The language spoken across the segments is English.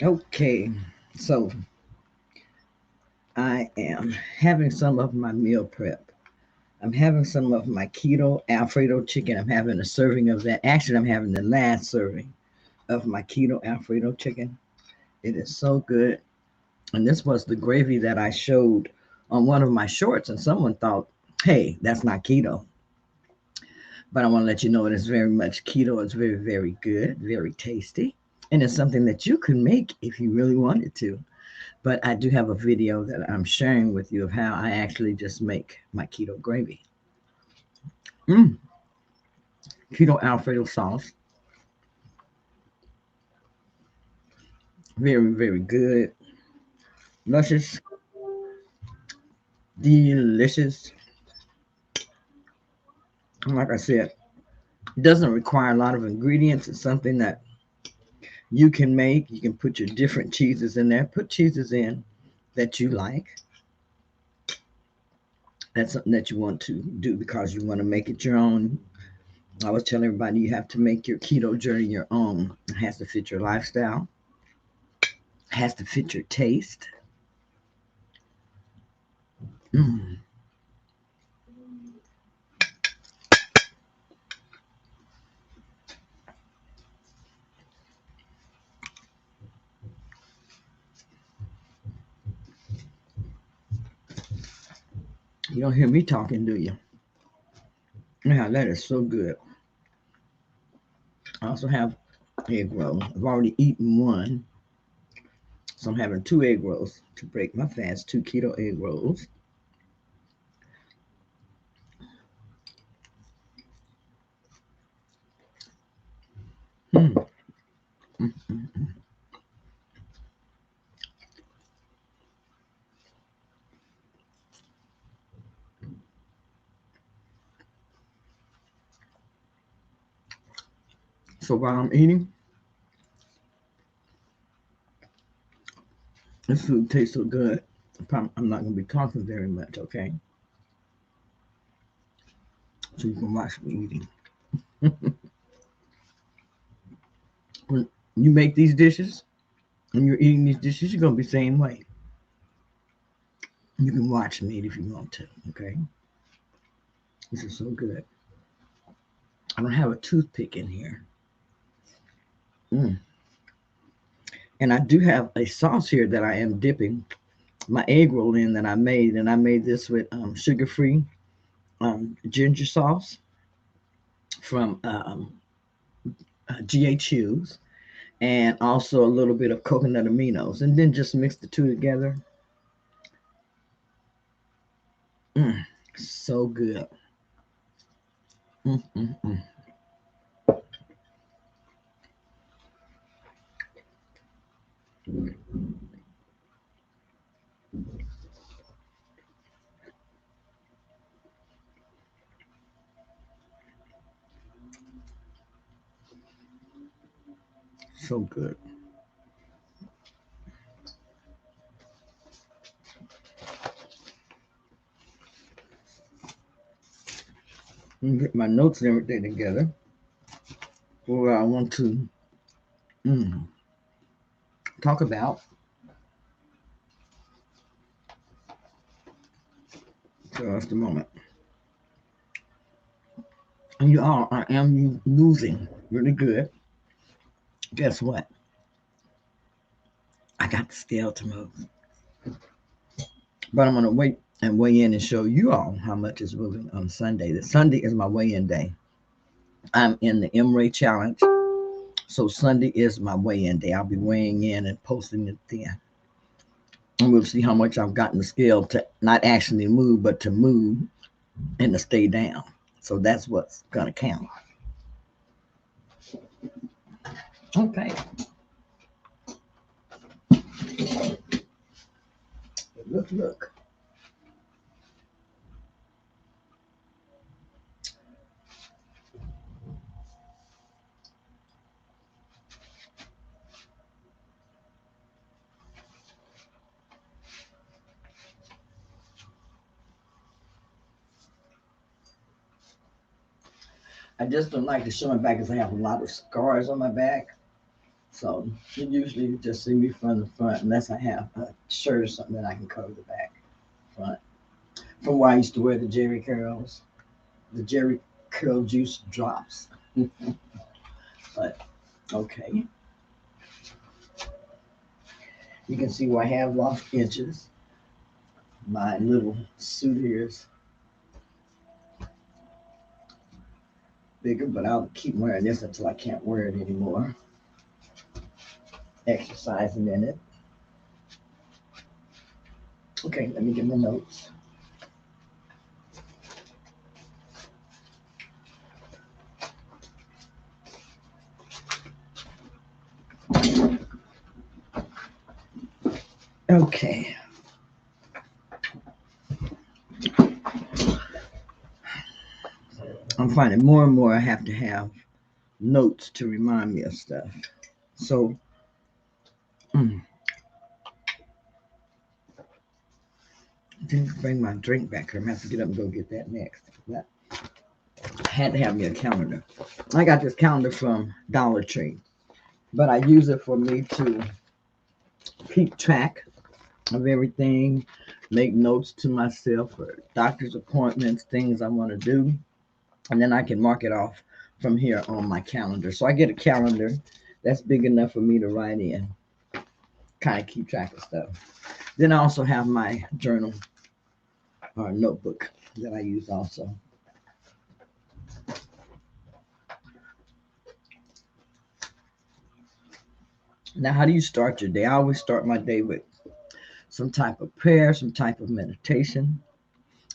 Okay, so I am having some of my meal prep. I'm having some of my keto Alfredo chicken. I'm having a serving of that. Actually, I'm having the last serving of my keto Alfredo chicken. It is so good. And this was the gravy that I showed on one of my shorts, and someone thought, hey, that's not keto. But I want to let you know it is very much keto. It's very, very good, very tasty. And it's something that you could make if you really wanted to. But I do have a video that I'm sharing with you of how I actually just make my keto gravy. Mm, keto Alfredo sauce. Very, very good. Luscious, delicious. And like I said, it doesn't require a lot of ingredients. It's something that you can make. You can put your different cheeses in there. Put cheeses in that you like. That's something that you want to do because you want to make it your own. I always tell everybody you have to make your keto journey your own. It has to fit your lifestyle, it has to fit your taste. Mm. You don't hear me talking, do you? Yeah, that is so good. I also have egg rolls. I've already eaten one, so I'm having two egg rolls to break my fast. Two keto egg rolls. Mm. Mm, mm, mm. So while I'm eating, this food tastes so good. I'm not going to be talking very much, okay? So you can watch me eating. When you make these dishes and you're eating these dishes, you're going to be the same way. You can watch me if you want to, okay? This is so good. I don't have a toothpick in here. Mm. And I do have a sauce here that I am dipping my egg roll in that I made. And I made this with sugar free ginger sauce from GHU's and also a little bit of coconut aminos. And then just mix the two together. Mm. So good. Mm, mm, mm. So good. Let me get my notes and everything together. What I want to mm, talk about just a moment. And you all, I am losing really good. Guess what? I got the scale to move. But I'm going to wait and weigh in and show you all how much is moving on Sunday. The Sunday is my weigh-in day. I'm in the M-Ray challenge. So Sunday is my weigh-in day. I'll be weighing in and posting it then. And we'll see how much I've gotten the scale to not actually move, but to move and to stay down. So that's what's going to count. Okay. Look, look. I just don't like to show my back because I have a lot of scars on my back. So you usually just see me from the front unless I have a shirt or something that I can cover the back front. From where I used to wear the Jerry curls, the Jerry curl juice drops. But okay, you can see where I have lost inches. My little suit here is bigger, but I'll keep wearing this until I can't wear it anymore. Exercising in it. Okay, let me get my notes. Okay. I'm finding more and more I have to have notes to remind me of stuff. So, didn't bring my drink back here. I'm gonna have to get up and go get that next. But I had to have me a calendar. I got this calendar from Dollar Tree, but I use it for me to keep track of everything, make notes to myself for doctor's appointments, things I want to do, and then I can mark it off from here on my calendar. So I get a calendar that's big enough for me to write in, kind of keep track of stuff. Then I also have my journal or notebook that I use also. Now, how do you start your day? I always start my day with some type of prayer, some type of meditation,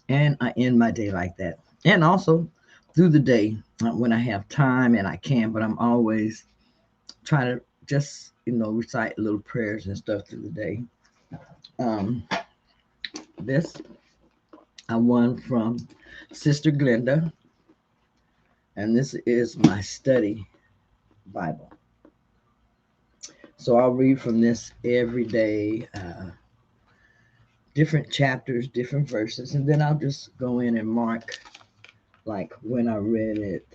and I end my day like that. And also through the day when I have time and I can, but I'm always trying to just, recite little prayers and stuff through the day. Um, this I won from Sister Glenda, and this is my study Bible. So I'll read from this every day, different chapters, different verses, and then I'll just go in and mark like when I read it,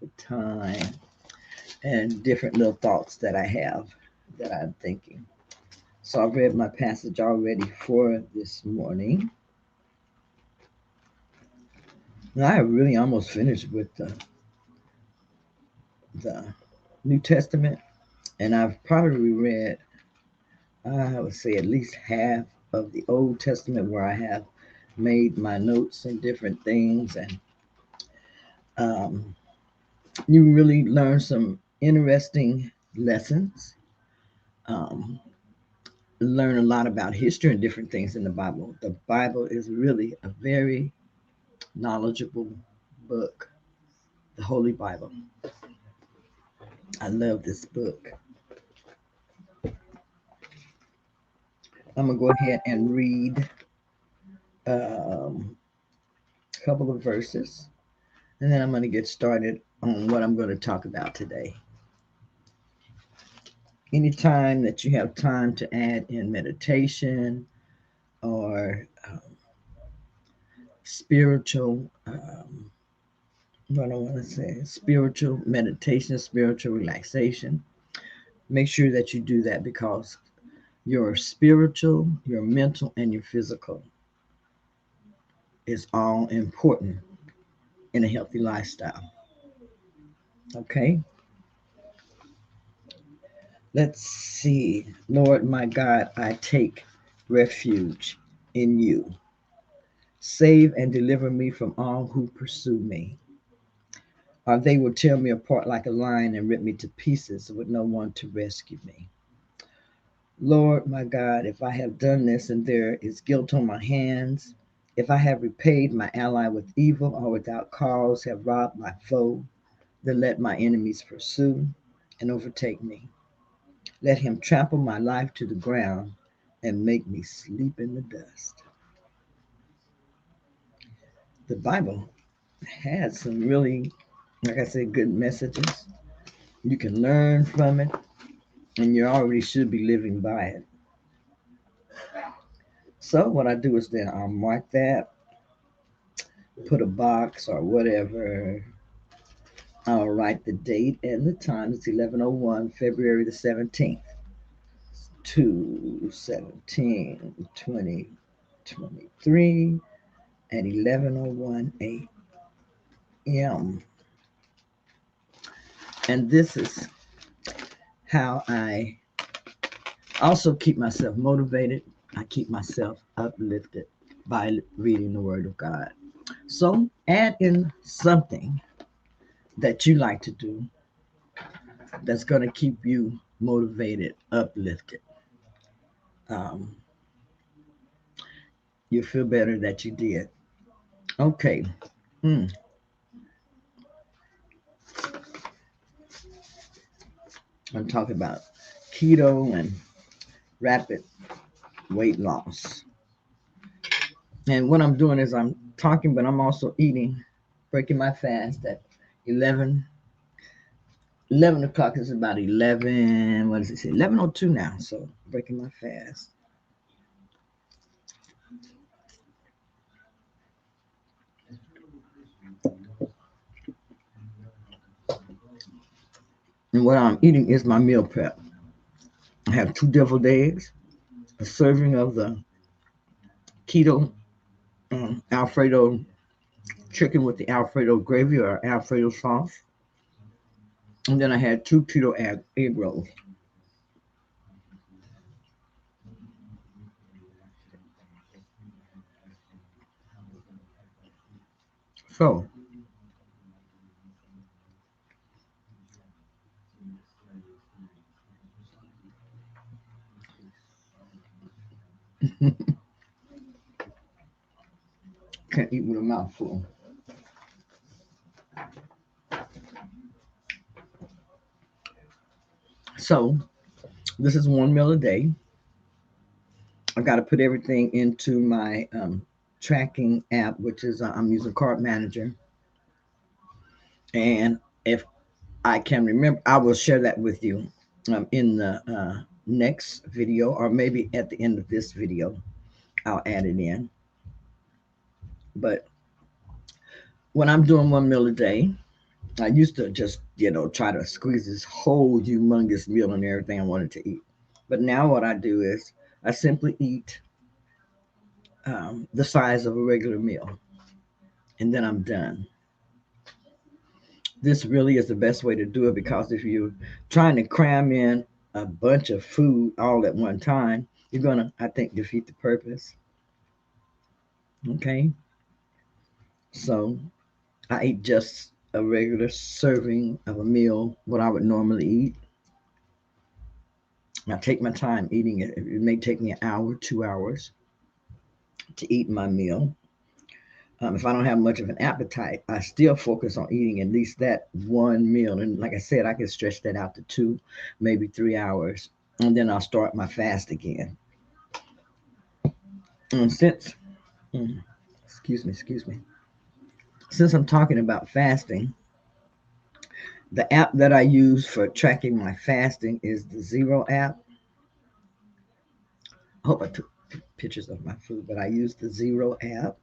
the time, and different little thoughts that I have that I'm thinking. So I've read my passage already for this morning. Now I really almost finished with the New Testament, and I've probably read, I would say, at least half of the Old Testament where I have made my notes and different things. And um, you really learn some interesting lessons. Um, Learn a lot about history and different things in the Bible. The Bible is really a very knowledgeable book, the Holy Bible. I love this book. I'm going to go ahead and read a couple of verses, and then I'm going to get started on what I'm going to talk about today. Anytime that you have time to add in meditation or spiritual, what I want to say, spiritual meditation, spiritual relaxation, make sure that you do that because your spiritual, your mental, and your physical is all important in a healthy lifestyle. Okay? Let's see. Lord my God, I take refuge in you. Save and deliver me from all who pursue me. Or they will tear me apart like a lion and rip me to pieces with no one to rescue me. Lord my God, if I have done this and there is guilt on my hands, if I have repaid my ally with evil or without cause have robbed my foe, then let my enemies pursue and overtake me. Let him trample my life to the ground and make me sleep in the dust. The Bible has some really, like I said, good messages. You can learn from it, and you already should be living by it. So what I do is then I'll mark that, put a box or whatever All right, the date and the time is 11:01, February the 17th, 2023 at 11:01 a.m. And this is how I also keep myself motivated. I keep myself uplifted by reading the Word of God. So add in something that you like to do that's going to keep you motivated, uplifted. Um, you feel better that you did. Okay. Mm. I'm talking about keto and rapid weight loss. And what I'm doing is I'm talking, but I'm also eating, breaking my fast at 11. 11 o'clock is about 11. What does it say? 11:02 now. So breaking my fast. And what I'm eating is my meal prep. I have 2 deviled eggs, a serving of the keto Alfredo chicken with the Alfredo gravy or Alfredo sauce. And then I had 2 keto egg rolls. So, can't eat with a mouthful. So, this is 1 meal a day. I got to put everything into my tracking app, which is I'm using Carb Manager. And if I can remember, I will share that with you in the next video, or maybe at the end of this video, I'll add it in. But when I'm doing 1 meal a day, I used to just, try to squeeze this whole humongous meal and everything I wanted to eat. But now what I do is I simply eat the size of a regular meal, and then I'm done. This really is the best way to do it, because if you're trying to cram in a bunch of food all at one time, you're going to, I think, defeat the purpose. Okay. So I eat just a regular serving of a meal, what I would normally eat. I take my time eating it. It may take me an hour, 2 hours to eat my meal. If I don't have much of an appetite, I still focus on eating at least that 1 meal. And like I said, I can stretch that out to 2, maybe 3 hours. And then I'll start my fast again. And mm, excuse me. Since I'm talking about fasting, the app that I use for tracking my fasting is the Zero app. I hope I took pictures of my food, but I use the Zero app.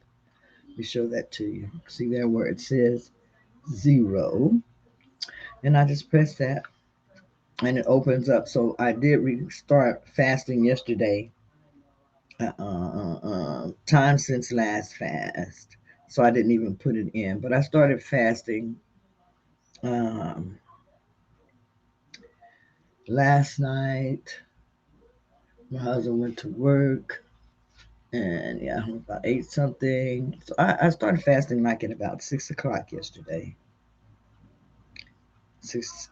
Let me show that to you. See there where it says Zero. And I just press that and it opens up. So I did start fasting yesterday, time since last fast. So I didn't even put it in, but I started fasting um, last night. My husband went to work, and yeah, about 8 something. So I started fasting like at about 6 o'clock yesterday. 6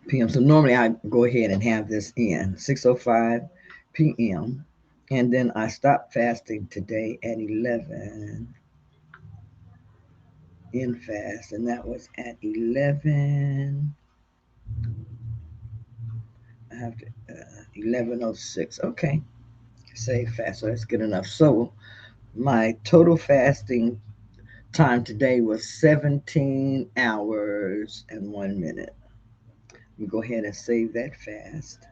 p.m. So normally I go ahead and have this in 6:05 p.m. And then I stopped fasting today at 11 in fast, and that was at 11. I have to 11:06. Okay, save fast, so that's good enough. So my total fasting time today was 17 hours and 1 minute. You go ahead and save that fast.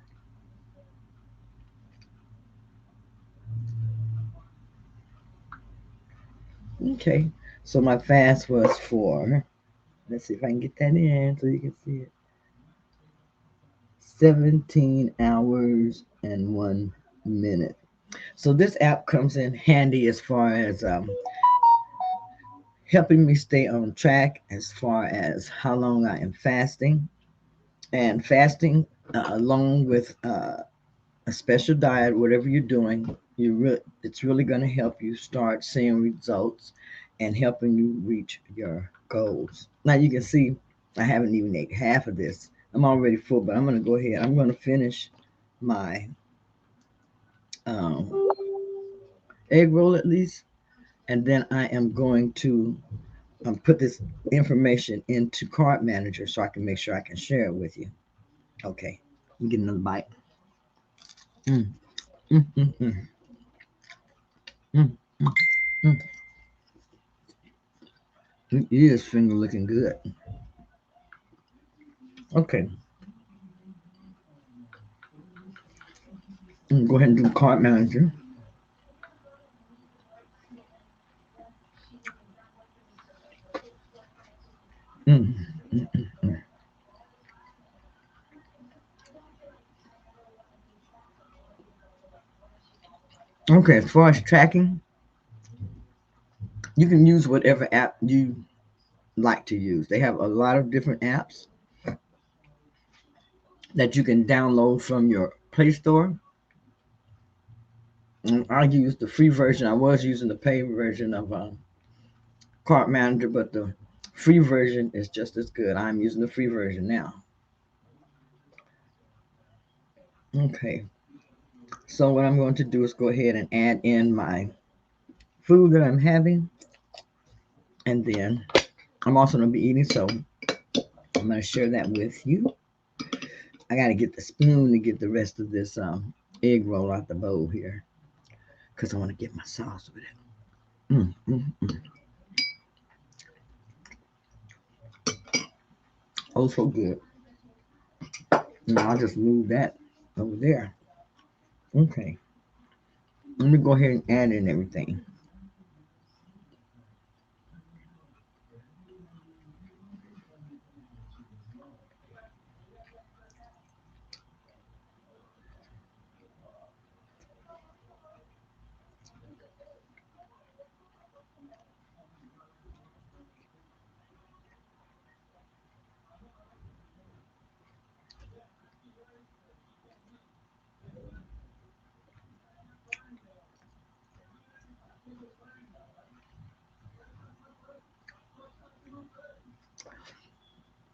Okay. So my fast was for, let's see if I can get that in so you can see it, 17 hours and 1 minute. So this app comes in handy as far as helping me stay on track as far as how long I am fasting. And fasting, along with a special diet, whatever you're doing, it's really going to help you start seeing results and helping you reach your goals. Now you can see I haven't even ate half of this. I'm already full, but I'm going to go ahead. I'm going to finish my um, egg roll at least, and then I am going to put this information into Card Manager so I can make sure I can share it with you. Okay, let me get another bite. Mm, mm, mm, mm, mm, mm, mm. It is finger looking good. Okay, go ahead and do Card Manager. Mm, mm, mm, mm. Okay, as far as tracking, you can use whatever app you like to use. They have a lot of different apps that you can download from your Play Store. I use the free version. I was using the paid version of Cart Manager, but the free version is just as good. I'm using the free version now. Okay, so what I'm going to do is go ahead and add in my food that I'm having, and then I'm also going to be eating, so I'm going to share that with you. I got to get the spoon to get the rest of this egg roll out the bowl here because I want to get my sauce with it. Mm. Oh, so good. Now I'll just move that over there. Okay, let me go ahead and add in everything.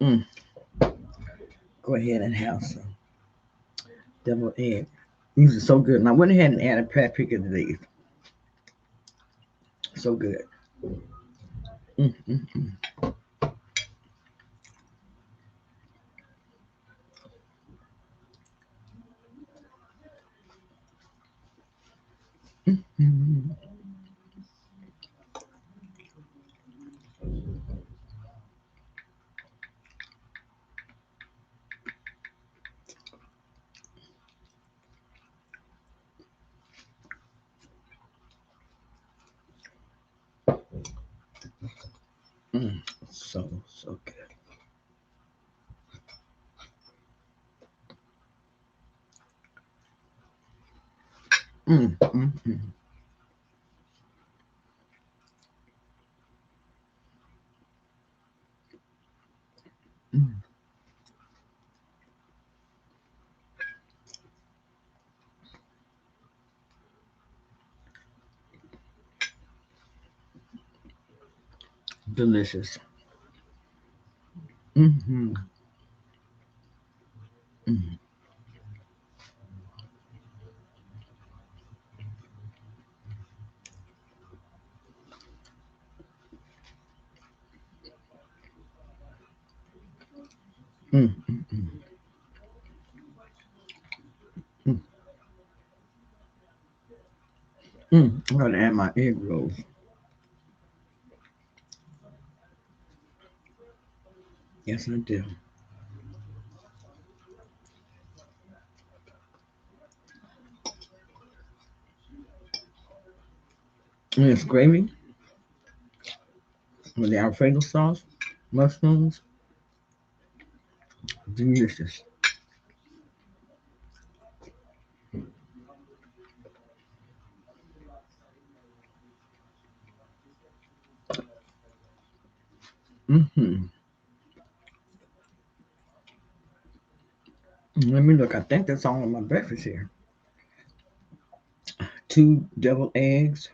Mm. Go ahead and have some deviled egg. These are so good. And I went ahead and added paprika to these. So good. Mm, mm, mm. Mm, mm. So good. Mm, mm, mm, mm. Delicious. Mm-hmm. Mm, mm, mm, mm, mm, mm. I'm gonna add my egg rolls. Yes, I do. And it's gravy. with the Alfredo sauce, mushrooms, delicious. Mm-hmm. Let me look. I think that's all of my breakfast here. 2 deviled eggs,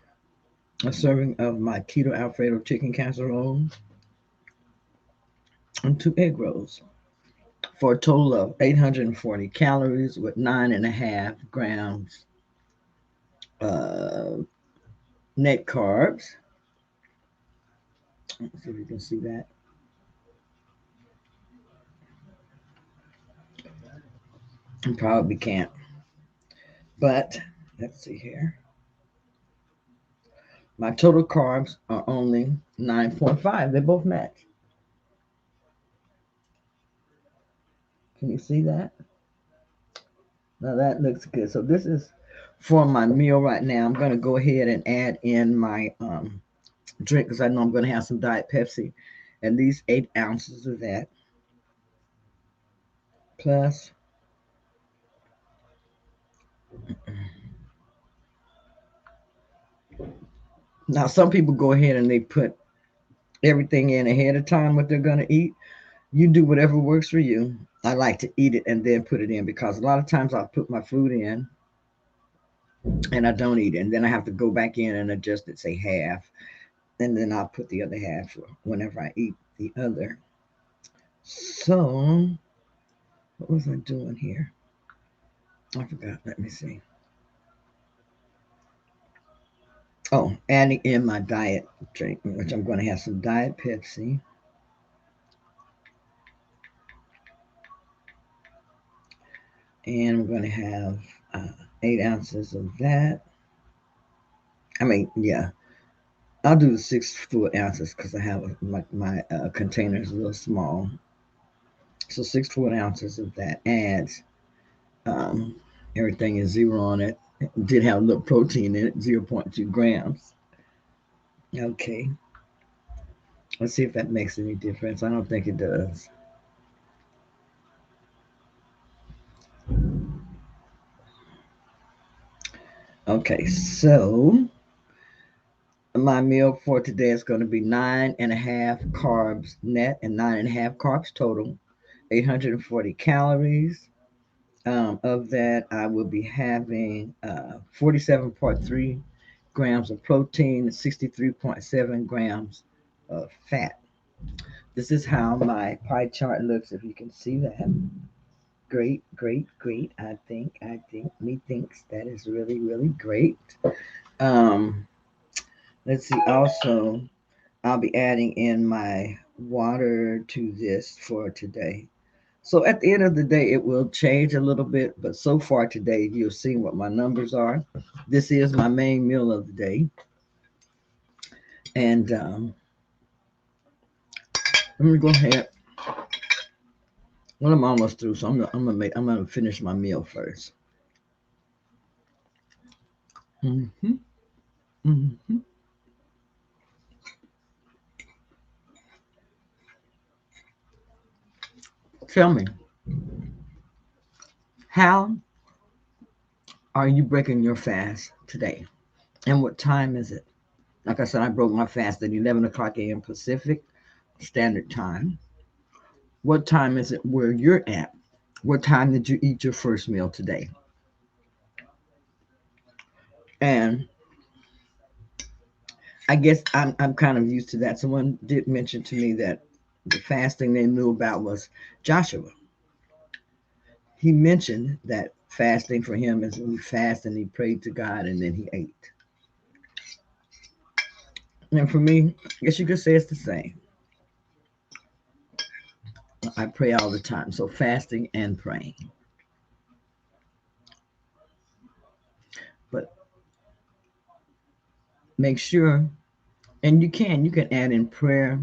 a serving of my keto Alfredo chicken casserole, and 2 egg rolls for a total of 840 calories with 9.5 grams uh, net carbs. Let's see if you can see that. You probably can't. But let's see here. My total carbs are only 9.5. They both match. Can you see that? Now that looks good. So this is for my meal right now. I'm going to go ahead and add in my drink because I know I'm going to have some Diet Pepsi. At least 8 ounces of that. Plus, now some people go ahead and they put everything in ahead of time what they're going to eat. You do whatever works for you. I like to eat it and then put it in because a lot of times I'll put my food in and I don't eat it. And then I have to go back in and adjust it, say half. And then I'll put the other half whenever I eat the other. So, what was I doing here? I forgot. Let me see. Oh, adding in my diet drink, which I'm going to have some Diet Pepsi. And I'm going to have 8 ounces of that. I mean, yeah, I'll do the 6 full ounces because I have my container is a little small. So 6 full ounces of that adds um, everything is zero on it. It did have a little protein in it, 0.2 grams. Okay, let's see if that makes any difference. I don't think it does. Okay, so my meal for today is going to be 9.5 carbs net and 9.5 carbs total, 840 calories. Of that, I will be having 47.3 grams of protein and 63.7 grams of fat. This is how my pie chart looks, if you can see that. Great, great, great. I think, me thinks that is really, really great. Um, let's see. Also, I'll be adding in my water to this for today. So at the end of the day, it will change a little bit, but so far today, you've seen what my numbers are. This is my main meal of the day, and let me go ahead. Well, I'm almost through, so I'm gonna finish my meal first. Hmm. Hmm. Tell me, how are you breaking your fast today, and what time is it? Like I said, I broke my fast at 11 o'clock a.m. Pacific Standard Time. What time is it where you're at? What time did you eat your first meal today? And I guess I'm kind of used to that. Someone did mention to me that the fasting they knew about was Joshua. He mentioned that fasting for him is when he fasted and he prayed to God and then he ate. And for me, I guess you could say it's the same. I pray all the time. So fasting and praying. But make sure, and you can add in prayer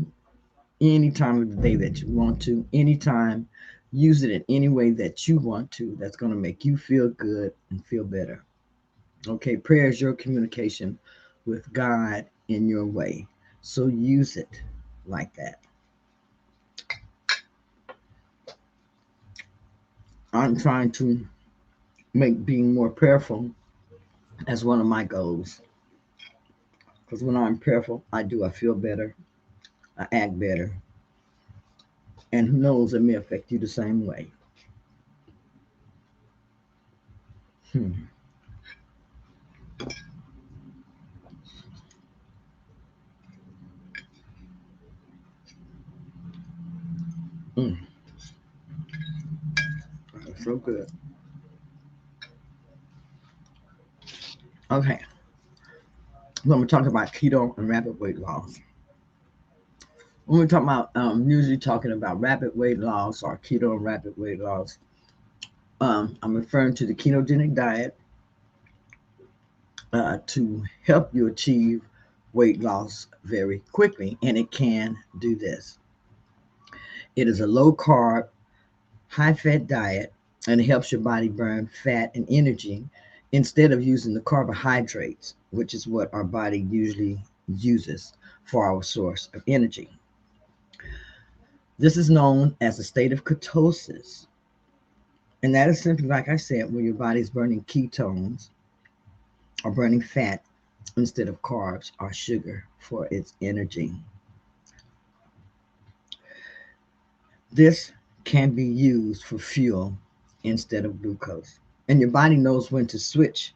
any time of the day that you want to, anytime. Use it in any way that you want to. That's going to make you feel good and feel better. Okay, prayer is your communication with God in your way. So use it. like that. I'm trying to make being more prayerful as one of my goals. Because when I'm prayerful, I feel better, I act better. And who knows, it may affect you the same way. Hmm. Mm. That's so good. Okay, so I'm going to talk about keto and rapid weight loss. When we talk about, usually talking about rapid weight loss or keto and rapid weight loss, I'm referring to the ketogenic diet to help you achieve weight loss very quickly, and it can do this. It is a low carb, high fat diet, and it helps your body burn fat and energy instead of using the carbohydrates, which is what our body usually uses for our source of energy. This is known as a state of ketosis. And that is simply, like I said, where your body is burning ketones or burning fat instead of carbs or sugar for its energy. This can be used for fuel instead of glucose. And your body knows when to switch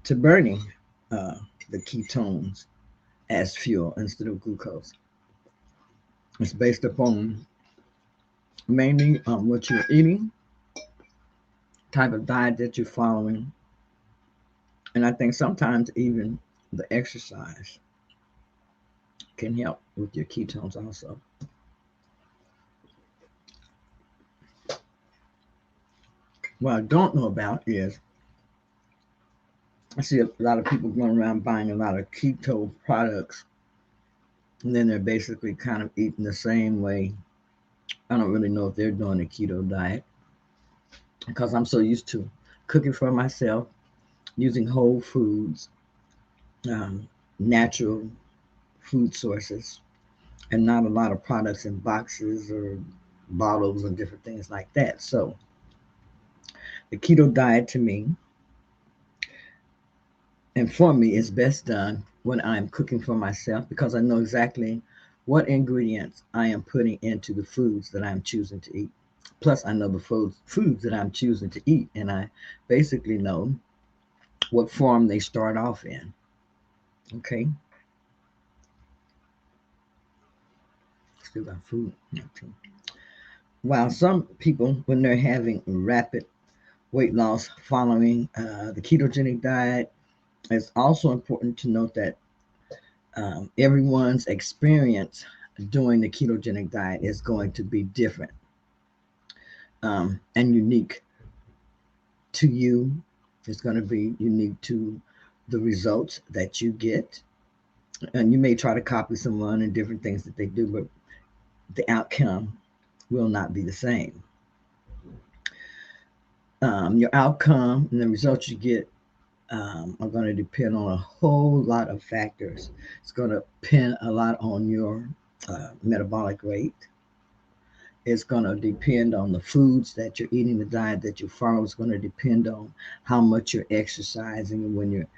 to burning uh, the ketones as fuel instead of glucose. It's based upon mainly what you're eating, type of diet that you're following, and I think sometimes even the exercise can help with your ketones also. What I don't know about is I see a lot of people going around buying a lot of keto products, and then they're basically kind of eating the same way. I don't really know if they're doing a keto diet because I'm so used to cooking for myself, using whole foods, um, natural food sources, and not a lot of products in boxes or bottles and different things like that. So the keto diet to me and for me is best done when I'm cooking for myself because I know exactly what ingredients I am putting into the foods that I'm choosing to eat. Plus, I know the foods that I'm choosing to eat, and I basically know what form they start off in. Okay, still got food. Okay. While some people, when they're having rapid weight loss following the ketogenic diet, it's also important to note that everyone's experience doing the ketogenic diet is going to be different and unique to you. It's going to be unique to the results that you get. And you may try to copy someone and different things that they do, but the outcome will not be the same. Your outcome and the results you get are going to depend on a whole lot of factors. It's going to depend a lot on your metabolic rate. It's going to depend on the foods that you're eating, the diet that you follow. It's going to depend on how much you're exercising and when you're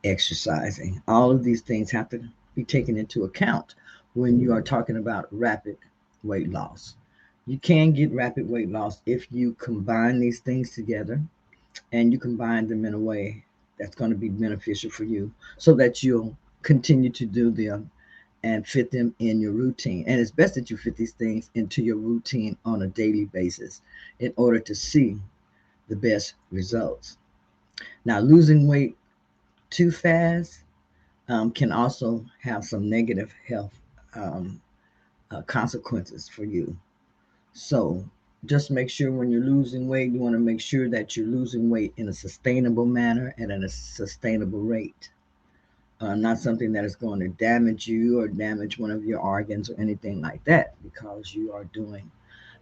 exercising. All of these things have to be taken into account when you are talking about rapid weight loss. You can get rapid weight loss if you combine these things together and you combine them in a way that's going to be beneficial for you so that you'll continue to do them and fit them in your routine. And it's best that you fit these things into your routine on a daily basis in order to see the best results. Now, losing weight too fast can also have some negative health um, consequences for you. So, just make sure when you're losing weight, you want to make sure that you're losing weight in a sustainable manner and at a sustainable rate. Not something that is going to damage you or damage one of your organs or anything like that because you are doing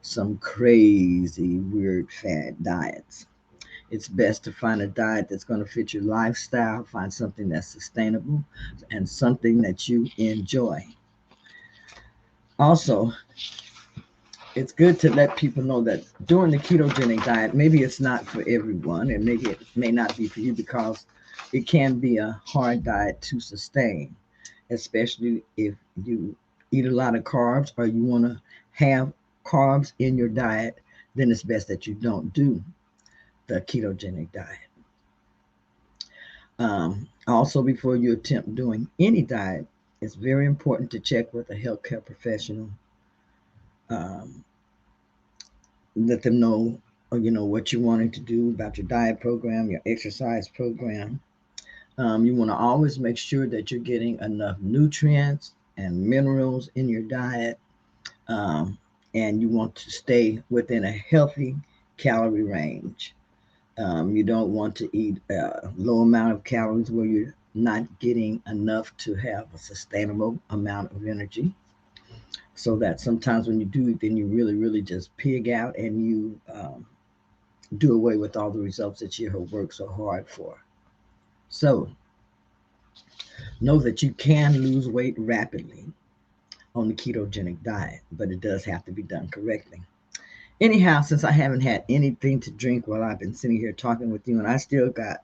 some crazy weird fad diets. It's best to find a diet that's going to fit your lifestyle, find something that's sustainable and something that you enjoy. Also, it's good to let people know that during the ketogenic diet, maybe it's not for everyone, and maybe it may not be for you because it can be a hard diet to sustain, especially if you eat a lot of carbs or you want to have carbs in your diet. Then it's best that you don't do the ketogenic diet. Also, before you attempt doing any diet, it's very important to check with a healthcare professional. Um, Let them know, what you're wanting to do about your diet program, your exercise program. You want to always make sure that you're getting enough nutrients and minerals in your diet, um, and you want to stay within a healthy calorie range. You don't want to eat a low amount of calories where you're not getting enough to have a sustainable amount of energy. So that sometimes when you do it, then you really, really just pig out and you do away with all the results that you have worked so hard for. So know that you can lose weight rapidly on the ketogenic diet, but it does have to be done correctly. Anyhow, since I haven't had anything to drink while I've been sitting here talking with you, and I still got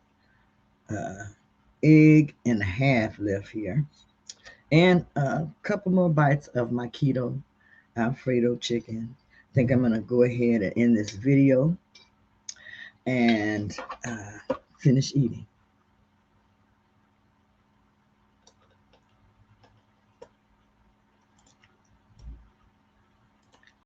egg and a half left here, and a couple more bites of my keto Alfredo chicken. I think I'm gonna go ahead and end this video and finish eating.